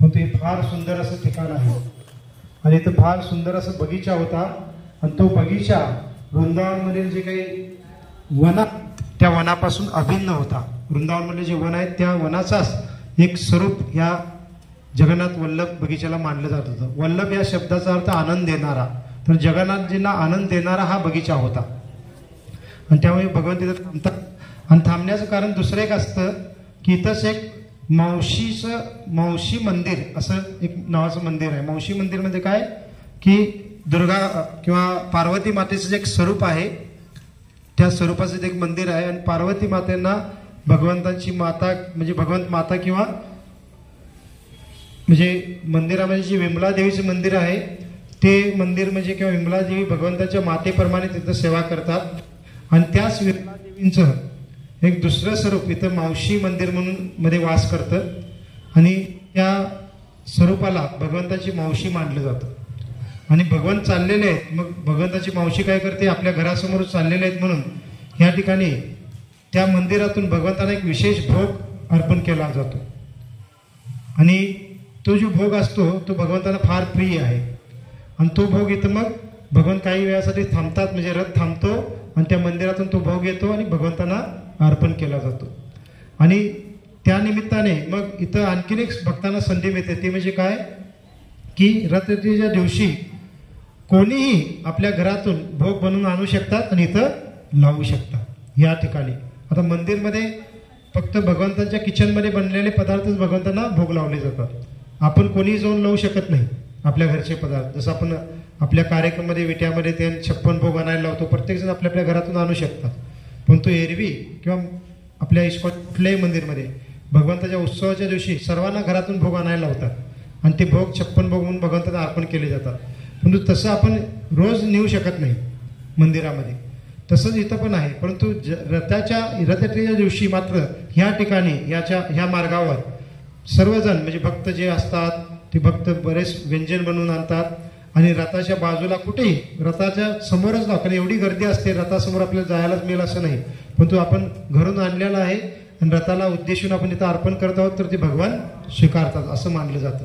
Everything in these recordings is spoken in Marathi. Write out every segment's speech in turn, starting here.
पण ते फार सुंदर असं ठिकाण आहे आणि इथं फार सुंदर असं बगीचा होता आणि तो बगीचा वृंदावनमधील जे काही वन त्या वनापासून अभिन्न होता. वृंदावनमधले जे वन आहेत त्या वनाचाच एक स्वरूप या जगन्नाथ वल्लभ बगीच्याला मानलं जात होतं. वल्लभ या शब्दाचा अर्थ आनंद देणारा, तर जगन्नाथजींना आनंद देणारा हा बगीचा होता आणि त्यामुळे भगवंत तिथं थांबतात. आणि थांबण्याचं कारण दुसरं एक असतं की इथंच एक मावशी मंदिर असं एक नावाचं मंदिर आहे. मावशी मंदिर म्हणजे काय की दुर्गा किंवा पार्वती मातेचं जे एक स्वरूप आहे त्या स्वरूपाचं एक मंदिर आहे आणि पार्वती मातेंना भगवंतांची माता म्हणजे भगवंत माता किंवा म्हणजे मंदिरामध्ये जे विमला देवीचे मंदिर आहे ते मंदिर म्हणजे किंवा विमला देवी भगवंताच्या मातेप्रमाणे तिथं सेवा करतात आणि त्याच विमला देवींचं एक दुसरं स्वरूप इथं मावशी मंदिर म्हणून मध्ये वास करतं आणि त्या स्वरूपाला भगवंताची मावशी मानलं जातं. आणि भगवंत चाललेले आहेत, मग भगवंताची मावशी काय करते, आपल्या घरासमोर चाललेले आहेत म्हणून या ठिकाणी त्या मंदिरातून भगवंताला एक विशेष भोग अर्पण केला जातो आणि तो जो भोग असतो तो भगवंताला फार प्रिय आहे आणि तो भोग इथं मग भगवंत काही वेळासाठी थांबतात, म्हणजे रथ थांबतो आणि त्या मंदिरातून तो भोग येतो आणि भगवंतांना अर्पण केला जातो. आणि त्या निमित्ताने मग इथं आणखीन एक भक्तांना संधी मिळते, ते म्हणजे काय की रथयात्रेच्या दिवशी कोणीही आपल्या घरातून भोग बनवून आणू शकतात आणि इथं लावू शकतात या ठिकाणी. आता मंदिरमध्ये फक्त भगवंतांच्या किचनमध्ये बनलेले पदार्थच भगवंतांना भोग लावले जातात. आपण कोणीही जाऊन लावू शकत नाही आपल्या घरचे पदार्थ. जसं आपण आपल्या कार्यक्रमामध्ये विट्यामध्ये ते 56 भोग आणायला लावतो, प्रत्येकजण आपल्या आपल्या घरातून आणू शकतात. पण तो एरवी किंवा आपल्या इस्कॉन कुठल्याही मंदिरमध्ये भगवंताच्या उत्सवाच्या दिवशी सर्वांना घरातून भोग आणायला लावतात आणि ते भोग 56 भोग म्हणून भगवंतांना अर्पण केले जातात. परंतु तसं आपण रोज नेऊ शकत नाही मंदिरामध्ये, तसंच इथं पण आहे. परंतु रथयात्रेच्या दिवशी मात्र ह्या ठिकाणी ह्या मार्गावर सर्वजण म्हणजे भक्त जे असतात ते भक्त बरेच व्यंजन बनवून आणतात आणि रथाच्या बाजूला कुठेही रथाच्या समोरच लाव, कारण एवढी गर्दी असते रथासमोर आपल्याला जायलाच मिळेल असं नाही, परंतु आपण घरून आणलेला आहे आणि रथाला उद्देशून आपण इथं अर्पण करत आहोत तर ते भगवान स्वीकारतात असं मानलं जातं.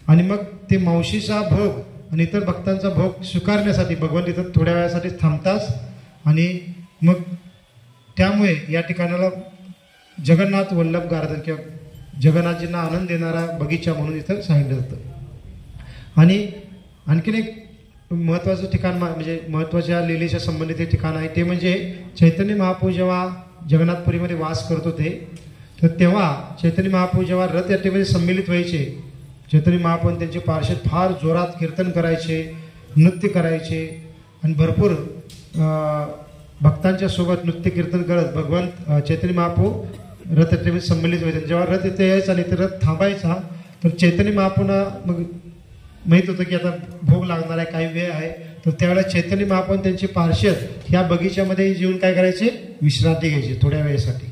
आणि मग ते मावशीचा भोग आणि इतर भक्तांचा भोग स्वीकारण्यासाठी भगवान इथं थोड्या वेळासाठी थांबतात आणि मग त्यामुळे या ठिकाणाला जगन्नाथ वल्लभ गार्डन किंवा जगन्नाथजींना आनंद देणारा बगीचा म्हणून इथं सांगितलं जातं. आणि आणखीन एक महत्त्वाचं ठिकाण म्हणजे महत्त्वाच्या लीलेच्या संबंधित हे ठिकाण आहे ते म्हणजे चैतन्य महाप्रभू जेव्हा जगन्नाथपुरीमध्ये वास करत होते तर तेव्हा चैतन्य महाप्रभू जेव्हा रथयात्रेमध्ये संमिलित व्हायचे, चैतन्य महाप्रभू त्यांचे पार्षद फार जोरात कीर्तन करायचे, नृत्य करायचे आणि भरपूर भक्तांच्या सोबत नृत्य कीर्तन करत भगवंत चैतन्य महाप्रभू रथयात्रेमध्ये संमिलित व्हायचे. जेव्हा रथ इथे यायचा आणि ते रथ थांबायचा तर चैतन्य महाप्रभूंना मग माहीत होतं की आता भोग लागणार आहे, काही वेळ आहे, तर त्यावेळेला चैतन्य महाप्रभू त्यांचे पार्षद ह्या बगीच्यामध्ये येऊन काय करायचे, विश्रांती घ्यायची थोड्या वेळेसाठी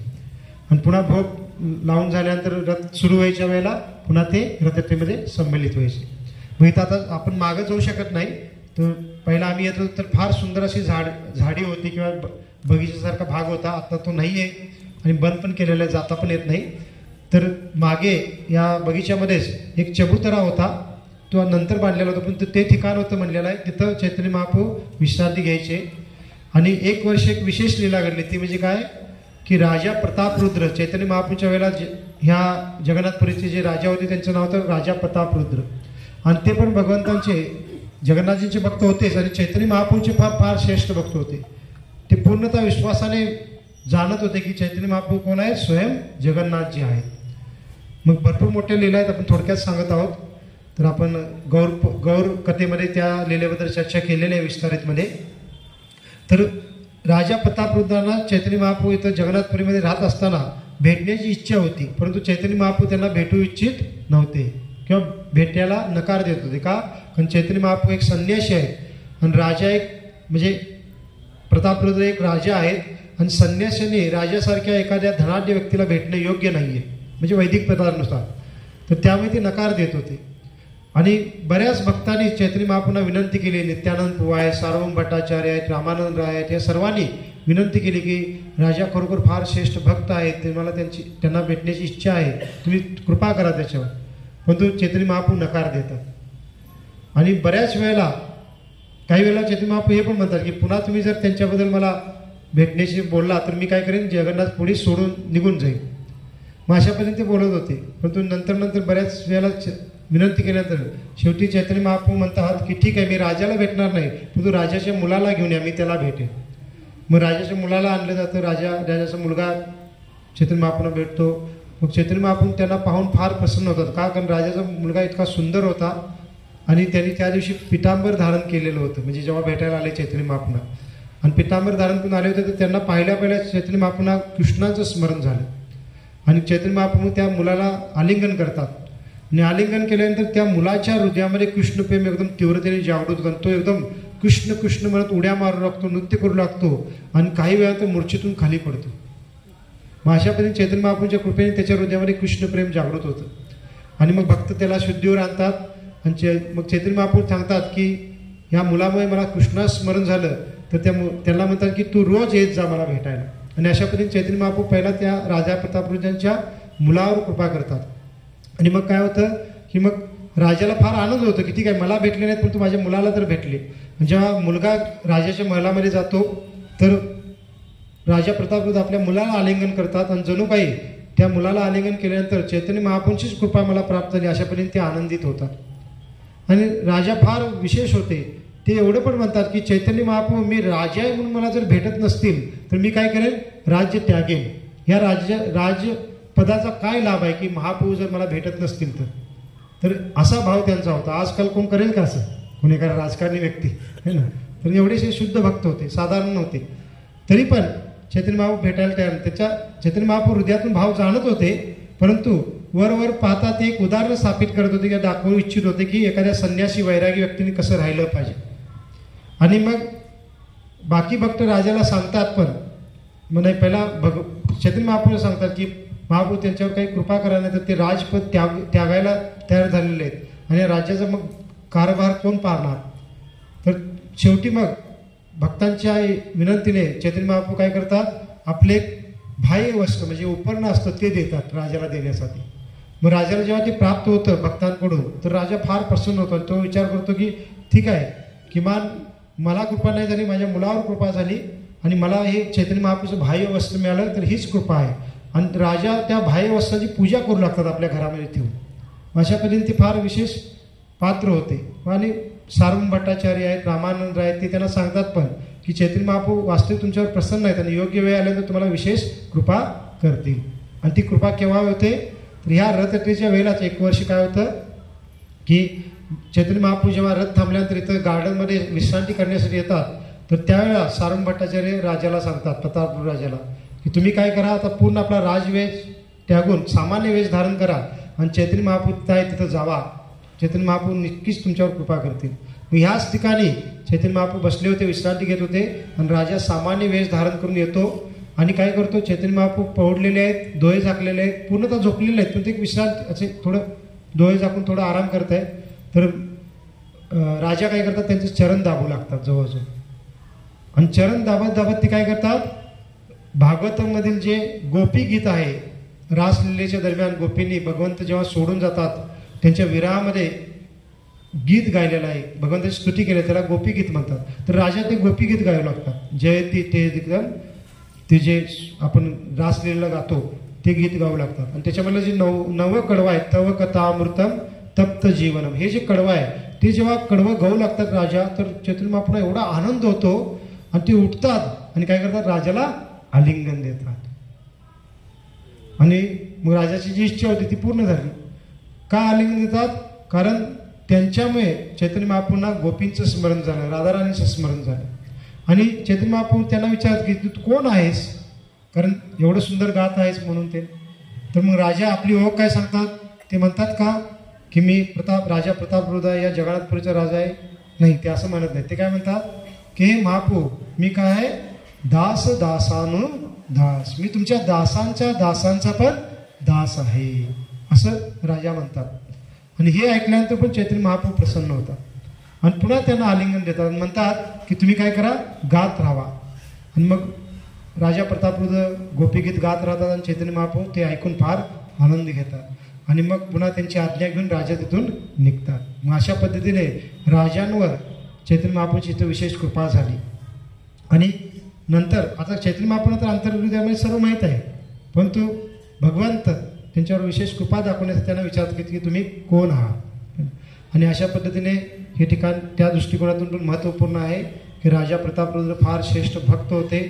आणि पुन्हा भोग लावून झाल्यानंतर रथ सुरू व्हायच्या वेळेला पुन्हा ते रथयात्रेमध्ये संमिलित व्हायचे. मग इथं आता आपण मागं जाऊ शकत नाही, तर पहिला आम्ही येतो तर फार सुंदर अशी झाडी होती किंवा बगीच्यासारखा भाग होता, आता तो नाही आहे आणि बंद पण केलेला आहे, जाता पण येत नाही. तर मागे या बगीच्यामध्येच एक चबुतरा होता, तो नंतर बांधलेला होता, पण ते ठिकाण होतं म्हणलेलं आहे, तिथं चैतन्य महाप्रभू विश्रांती घ्यायचे. आणि एक वर्ष एक विशेष लीला घडली, ती म्हणजे काय की राजा प्रतापरुद्र चैतन्य महाप्रभूच्या वेळेला ह्या जगन्नाथपुरीचे जे राजा होते त्यांचं नाव होतं राजा प्रतापरुद्र आणि ते पण भगवंतांचे जगन्नाथजींचे भक्त होतेच आणि चैतन्य महाप्रभूचे फार श्रेष्ठ भक्त होते. ते पूर्णतः विश्वासाने जाणत होते की चैतन्य महाप्रभू कोण आहे, स्वयं जगन्नाथजी आहेत. मग भरपूर मोठ्या लीला आहेत, आपण थोडक्यात सांगत आहोत. तर आपण गौर कथेमध्ये त्या लीलेबद्दल चर्चा केलेली आहे विस्तारितमध्ये. तर राजा प्रतापरुद्रांना चैतन्य महाप्रभू इथं जगन्नाथपुरीमध्ये राहत असताना भेटण्याची इच्छा होती, परंतु चैतन्य महाप्रभू त्यांना भेटू इच्छित नव्हते किंवा भेटायला नकार देत होते. का? कारण चैतन्य महाप्रभू एक संन्यासी आहे आणि राजा एक म्हणजे प्रतापरुद्र एक राजा आहेत आणि संन्यासीने राजासारख्या एखाद्या धनाढ्य व्यक्तीला भेटणं योग्य नाही आहे, म्हणजे वैदिक प्रथानुसार. तर त्यामुळे ते नकार देत होते आणि बऱ्याच भक्तांनी चैतन्य महाप्रभूंना विनंती केली. नित्यानंद प्रभू आहेत, सार्वभौम भट्टाचार्य आहेत, रामानंद राय आहेत, या सर्वांनी विनंती केली की राजा खरोखर फार श्रेष्ठ भक्त आहेत, तुम्हाला त्यांना भेटण्याची इच्छा आहे, तुम्ही कृपा करा त्याच्यावर. परंतु चैतन्य महाप्रभू नकार देतात। आणि बऱ्याच वेळेला काही वेळेला चैतन्य महाप्रभू हे पण म्हणतात की पुन्हा तुम्ही जर त्यांच्याबद्दल मला भेटण्याशी बोलला तर मी काय करेन, जगन्नाथ पुढे सोडून निघून जाईल। मग अशापर्यंत ते बोलत होते, परंतु नंतर बऱ्याच वेळेला विनंती केल्यानंतर शेवटी चैतन्य महाप्रभू म्हणतात की ठीक आहे, मी राजाला भेटणार नाही, परंतु राजाच्या मुलाला घेऊन या, मी त्याला भेटेन। मग राजाच्या मुलाला आणलं जातं, राजाचा मुलगा चैतन्य महाप्रभूंना भेटतो। मग चैतन्य महाप्रभू त्यांना पाहून फार प्रसन्न होतात, का, कारण राजाचा मुलगा इतका सुंदर होता आणि त्यांनी त्या दिवशी पितांबर धारण केलेलं होतं, म्हणजे जेव्हा भेटायला आले चैतन्य महाप्रभूंना आणि पितांबर धारण करून आले होते तर त्यांना पहिल्या चैतन्य महाप्रभूंना कृष्णाचं स्मरण झालं आणि चैतन्य महाप्रभू त्या मुलाला आलिंगन करतात आणि आलिंगन केल्यानंतर त्या मुलाच्या हृदयामध्ये कृष्णप्रेम एकदम तीव्रतेने जागृत होतो आणि तो एकदम कृष्ण कृष्ण म्हणत उड्या मारू लागतो, नृत्य करू लागतो आणि काही वेळा तो मूर्छेतून खाली पडतो। मग अशा पद्धतीने चैतन्य महाप्रभूंच्या कृपेने त्याच्या हृदयामध्ये कृष्णप्रेम जागृत होतं आणि मग भक्त त्याला शुद्धीवर आणतात आणि मग चैतन्य महाप्रभू सांगतात की या मुलामुळे मला कृष्णा स्मरण झालं, तर त्याला म्हणतात की तू रोज येत जा मला भेटायला। आणि अशा पद्धतीने चैतन्य महाप्रभू पहिला त्या राजा प्रतापरुद्रांच्या मुलावर कृपा करतात आणि मग काय होतं की मग राजाला फार आनंद होतो की ठीक आहे, मला भेटले नाहीत परंतु माझ्या मुलाला तर भेटले। जेव्हा मुलगा राजाच्या महलामध्ये जातो तर राजा प्रतापरुद्र आपल्या मुलाला आलिंगन करतात आणि जणू काही त्या मुलाला आलिंगन केल्यानंतर चैतन्य महाप्रभूंचीच कृपा मला प्राप्त झाली, अशा पद्धतीने ते आनंदित होतात। आणि राजा फार विशेष होते, ते एवढं पण म्हणतात की चैतन्य महाप्रभू मी राजा आहे म्हणून मला जर भेटत नसतील तर मी काय करेन, राज्य त्यागेन। या राजपदाचा काय लाभ आहे की महाप्रभू जर मला भेटत नसतील तर असा भाव त्यांचा होता। आजकाल कोण करेल का असं, कोणी एखादा राजकारणी व्यक्ती है ना, तर एवढेसे शुद्ध भक्त होते, साधारण नव्हते, तरी पण चैतन्य महाप्रभू भेटायला तयार। त्याच्या चैतन्य महाप्रभू हृदयातून भाव जाणत होते, परंतु वर पाहता ते एक उदाहरण स्थापित करत होते किंवा दाखवू इच्छित होते की एखाद्या संन्यासी वैरागी व्यक्तीने कसं राहिलं पाहिजे। आणि मग बाकी भक्त राजाला सांगतात पण म्हणजे पहिला चैतन्य महाप्रभू सांगतात की महाप्रभू त्यांच्यावर काही कृपा करा, नाही तर ते राजपद त्यागायला तयार झालेले आहेत आणि राज्याचा मग कारभार कोण पाहणार। तर शेवटी मग भक्तांच्या विनंतीने चैतन्य महाप्रभू काय करतात, आपले बाह्य वस्त्र म्हणजे उपरणं असतं ते देतात राजाला देण्यासाठी। मग राजाला जेव्हा ते प्राप्त होतं भक्तांकडून तर राजा फार प्रसन्न होतो आणि तो विचार करतो की ठीक आहे, किमान मला कृपा नाही झाली, माझ्या मुलावर कृपा झाली आणि मला हे चैतन्य महाप्रभूचं बाह्य वस्त्र मिळालं तर हीच कृपा आहे। आणि राजा त्या बाह्य वस्त्राची पूजा करू लागतात आपल्या घरामध्ये ठेवून। अशा पद्धतीने ते फार विशेष पात्र होते। आणि सार्वभौम भट्टाचार्य आहेत, रामानंद राय आहेत, ते त्यांना सांगतात पण की चैतन्य महाप्रभू वास्तविक तुमच्यावर प्रसन्न आहेत आणि योग्य वेळ आल्यानंतर तुम्हाला विशेष कृपा करतील। आणि ती कृपा केव्हा होते तर ह्या रथयात्रेच्या वेळेलाच एक वर्षी काय होतं की चैतन्य महाप्रभू जेव्हा रथ थांबल्यानंतर इथं गार्डनमध्ये विश्रांती करण्यासाठी येतात तर त्यावेळेला सार्वभौम भट्टाचार्य राजाला सांगतात, प्रतापरुद्र राजाला, की तुम्ही काय करा, आता पूर्ण आपला राजवेश त्यागून सामान्य वेश धारण करा आणि चैतन्य महाप्रभू आहे तिथं जावा, चैतन्य महाप्रभू नक्कीच तुमच्यावर कृपा करतील। मग ह्याच ठिकाणी चैतन्य महाप्रभू बसले होते, विश्रांती घेत होते आणि राजा सामान्य वेश धारण करून येतो आणि काय करतो, चैतन्य महाप्रभू पौडलेले आहेत, डोळे झाकलेले आहेत, पूर्णतः झोपलेले आहेत, पण ते विश्रांती असे थोडं डोळे झाकून थोडं आराम करत आहे। तर राजा काय करतात, त्यांचे चरण दाबू लागतात जवळजवळ आणि चरण दाबत दाबत ते काय करतात, भागवतामधील जे गोपी गीत आहे, रासलीलेच्या दरम्यान गोपींनी भगवंत जेव्हा सोडून जातात त्यांच्या विरहामध्ये गीत गायलेलं आहे, भगवंताची स्तुती केली, त्याला गोपी गीत म्हणतात। तर राजा ते गोपी गीत गायला लागतात, जयती ते एकदम ते जे आपण रासलीला गातो ते गीत गाऊ लागतात आणि त्याच्यामधलं जे नवं कडवं आहे, तव कथा अमृतम तप्त जीवनम, हे जे कडवं आहे ते जेव्हा कडवं गाऊ लागतात राजा, तर चैतन्य महाप्रभूंना एवढा आनंद होतो आणि ते उठतात आणि काय करतात, राजाला आलिंगन देतात। आणि मग राजाची जी इच्छा होती ती पूर्ण झाली। का आलिंगन देतात, कारण त्यांच्यामुळे चैतन्य महाप्रभूंना गोपींचं स्मरण झालं, राधाराणीचं स्मरण झालं आणि चैतन्य महाप्रभू त्यांना विचारत की तू कोण आहेस, कारण एवढं सुंदर गात आहेस म्हणून ते। तर मग राजा आपली ओळख काय सांगतात, ते म्हणतात का की मी राजा प्रतापरुद्र या जगन्नाथपुरीचा राजा आहे, नाही ते असं म्हणत नाही, ते काय म्हणतात की महाप्रभू मी काय आहे, दास दासानु दास, मी तुमच्या दासांच्या दासांचा पण दास आहे, असं राजा म्हणतात। आणि हे ऐकल्यानंतर पण चैतन्य महाप्रभू प्रसन्न होतात आणि पुन्हा त्यांना आलिंगन देतात आणि म्हणतात की तुम्ही काय करा, गात राहा। आणि मग राजा प्रतापरुद्र गोपीगीत गात राहतात आणि चैतन्य महाप्रभू ते ऐकून फार आनंद घेतात आणि मग पुन्हा त्यांची आज्ञा घेऊन राजा तिथून निघतात. मग अशा पद्धतीने राजांवर चैतन्य महाप्रभूची इथं विशेष कृपा झाली. आणि नंतर आता चैतन्य महाप्रभू तर अंतर्हृदयामध्ये सर्व माहीत आहे, परंतु भगवंत त्यांच्यावर विशेष कृपा दाखवण्यासाठी त्यांना विचारत की तुम्ही कोण आहात. आणि अशा पद्धतीने हे ठिकाण त्या दृष्टिकोनातून पण महत्त्वपूर्ण आहे की राजा प्रतापरुद्र फार श्रेष्ठ भक्त होते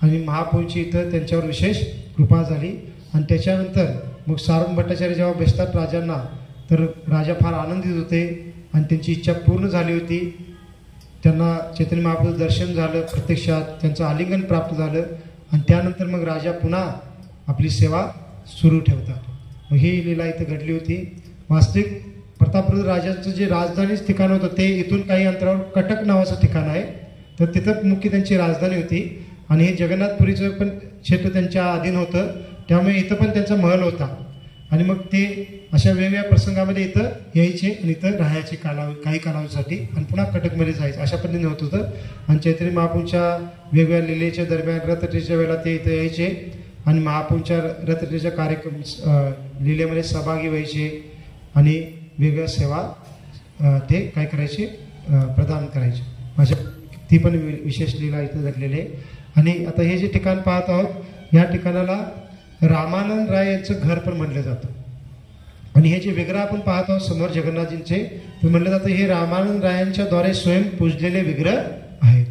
आणि महाप्रभूची इथं त्यांच्यावर विशेष कृपा झाली. आणि त्याच्यानंतर मग सारंग भट्टाचार्य जेव्हा भेटतात राजांना, तर राजा फार आनंदित होते आणि त्यांची इच्छा पूर्ण झाली होती. त्यांना चैतन्य महाप्रभू दर्शन झालं, प्रत्यक्षात त्यांचं आलिंगन प्राप्त झालं. आणि त्यानंतर मग राजा पुन्हा आपली सेवा सुरू ठेवतात. मग ही लीला इथं घडली होती. वास्तविक प्रतापरुद्र राजाचं जे राजधानीचं ठिकाण होतं ते इथून काही अंतरावर कटक नावाचं ठिकाण आहे, तर तिथं मुख्य त्यांची राजधानी होती. आणि हे जगन्नाथपुरीचं पण क्षेत्र त्यांच्या अधीन होतं, त्यामुळे इथं पण त्यांचा महल होता. आणि मग ते अशा वेगवेगळ्या प्रसंगामध्ये इथं यायचे आणि इथं राहायचे काही कालावधीसाठी आणि पुन्हा कटकमध्ये जायचं, अशा पद्धतीने होत होतं. आणि चैतन्य महाप्रभूंच्या वेगवेगळ्या लीलेच्या दरम्यान रथयात्रेच्या वेळेला ते इथं यायचे आणि महाप्रभूंच्या रथयात्रेच्या कार्यक्रम लीलेमध्ये सहभागी व्हायचे आणि वेगवेगळ्या सेवा ते काय करायचे, प्रदान करायचे. अशा ती पण विशेष लीला इथं घडलेली आहे. आणि आता हे जे ठिकाण पाहत आहोत, या ठिकाणाला रामानंद राय यांचं घर पण म्हणलं जातं. आणि हे जे विग्रह आपण पाहत आहोत समोर जगन्नाथजींचे, ते म्हणलं जातं हे रामानंद रायांच्या द्वारे स्वयं पूजलेले विग्रह आहेत.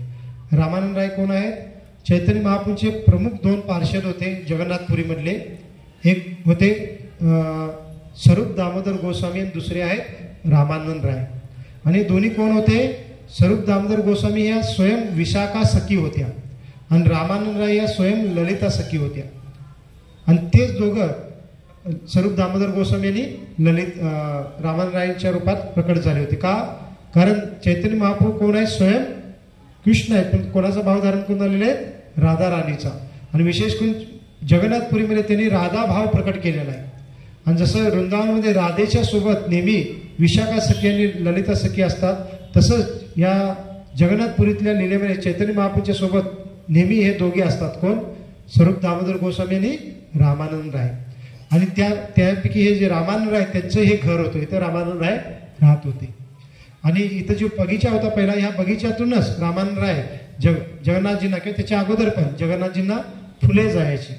रामानंद राय कोण आहेत? चैतन्य महाप्रभूंचे प्रमुख 2 पार्षद होते जगन्नाथपुरीमधले. एक होते स्वरूप दामोदर गोस्वामी आणि दुसरे आहेत रामानंद राय. आणि दोन्ही कोण होते? स्वरूप दामोदर गोस्वामी या स्वयं विशाखा सखी होत्या आणि रामानंद राय या स्वयं ललिता सखी होत्या. आणि तेच दोघं स्वरूप दामोदर गोस्वामी आणि रामानंद रायांच्या रूपात प्रकट झाले होते. का? कारण चैतन्य महाप्रभू कोण आहे? स्वयं कृष्ण आहेत, पण कोणाचा भाव धारण करून आलेले आहेत? राधा राणीचा. आणि विशेष करून जगन्नाथपुरीमध्ये त्यांनी राधा भाव प्रकट केलेला आहे. आणि जसं वृंदावनमध्ये राधेच्या सोबत नेहमी विशाखा सखी आणि ललिता सखी असतात, तसंच या जगन्नाथपुरीतल्या लीलेमध्ये चैतन्य महाप्रभूच्या सोबत नेहमी हे दोघे असतात. कोण? स्वरूप दामोदर गोस्वामी आणि रामानंद राय. आणि त्यापैकी हे जे रामानंद राय त्यांचं हे घर होतं, इथं रामानंद राय राहत होते. आणि इथं जो बगीचा होता पहिला, ह्या बगीच्यातूनच रामानंद राय जगन्नाथजींना किंवा त्याच्या अगोदर पण जगन्नाथजींना फुले जायची.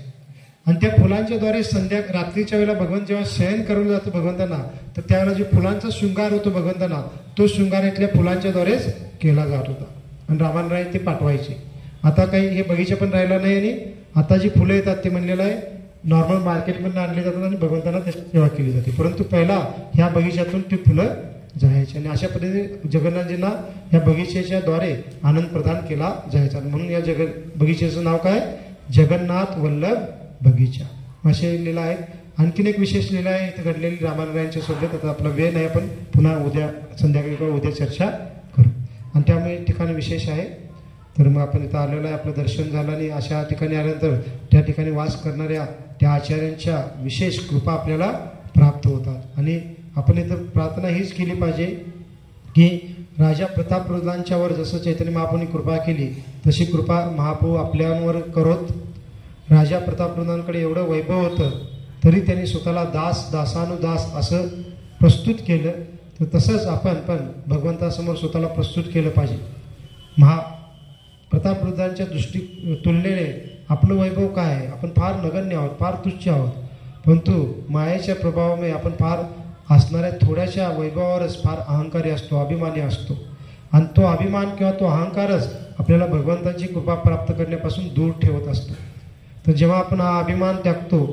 आणि त्या फुलांच्या द्वारे रात्रीच्या वेळेला भगवंत जेव्हा शयन करून जातो भगवंतांना, तर त्यावेळेला जो फुलांचा शृंगार होतो भगवंतांना, तो शृंगार इथल्या फुलांच्या द्वारेच केला जात होता. आणि रामानंद राय ते पाठवायचे. आता काही हे बगीचा पण राहिला नाही. आणि आता जी फुलं येतात ते म्हणलेलं आहे नॉर्मल मार्केटमधून आणली जातात आणि भगवंतांना त्याची सेवा केली जाते, परंतु पहिला ह्या बगीच्यातून ती फुलं जायची. आणि अशा पद्धतीने जगन्नाथजींना या बगीचेच्या द्वारे आनंद प्रदान केला जायचा. म्हणून या बगीचेचं नाव काय? जगन्नाथ वल्लभ बगीचा. असे लीला आहेत. आणखीन एक विशेष लीला आहे इथं घडलेली रामानंद रायांच्या सोबत. आता आपला वेळ नाही, आपण पुन्हा उद्या संध्याकाळी किंवा उद्या चर्चा करू. आणि त्यामुळे ठिकाण विशेष आहे. तर मग आपण इथं आलेलं आहे, आपलं दर्शन झालं आणि अशा ठिकाणी आल्यानंतर त्या ठिकाणी वास करणाऱ्या त्या आचार्यांच्या विशेष कृपा आपल्याला प्राप्त होतात. आणि आपण इथं प्रार्थना हीच केली पाहिजे की राजा प्रतापरुद्रांच्यावर जसं चैतन्य महाप्रभूंनी कृपा केली तशी कृपा महाप्रभू आपल्यावर करोत. राजा प्रतापरुद्रांकडे एवढं वैभव होतं तरी त्यांनी स्वतःला दास दासानुदास असं प्रस्तुत केलं, तर तसंच आपण पण भगवंतासमोर स्वतःला प्रस्तुत केलं पाहिजे. प्रतापरुद्रांच्या तुलनेने आपलं वैभव काय आहे? आपण फार नगण्य आहोत, फार तुच्छ आहोत, परंतु मायेच्या प्रभावामुळे आपण फार असणाऱ्या थोड्याशा वैभवावरच फार अहंकारी असतो, अभिमानी असतो. आणि तो अभिमान किंवा तो अहंकारच आपल्याला भगवंताची कृपा प्राप्त करण्यापासून दूर ठेवत असतो. तर जेव्हा आपण हा अभिमान त्यागतो,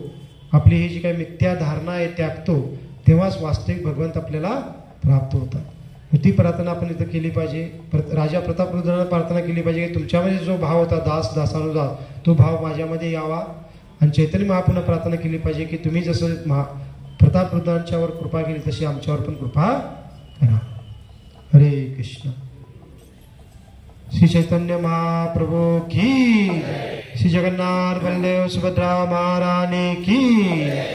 आपली ही जी काही मिथ्या धारणा आहे त्यागतो, तेव्हाच वास्तविक भगवंत आपल्याला प्राप्त होतात. ती प्रार्थना आपण इथं केली पाहिजे. राजा प्रतापरुद्रांना प्रार्थना केली पाहिजे की तुमच्यामध्ये जो भाव होता दास दासानुदास, तो भाव माझ्यामध्ये यावा. आणि चैतन्य महाप्रभूंना प्रार्थना केली पाहिजे की तुम्ही जसं प्रतापरुद्रांच्यावर कृपा केली तशी आमच्यावर पण कृपा करा. हरे कृष्ण. श्री चैतन्य महाप्रभु की, श्री जगन्नाथ बलदेव सुभद्रा महारानी की.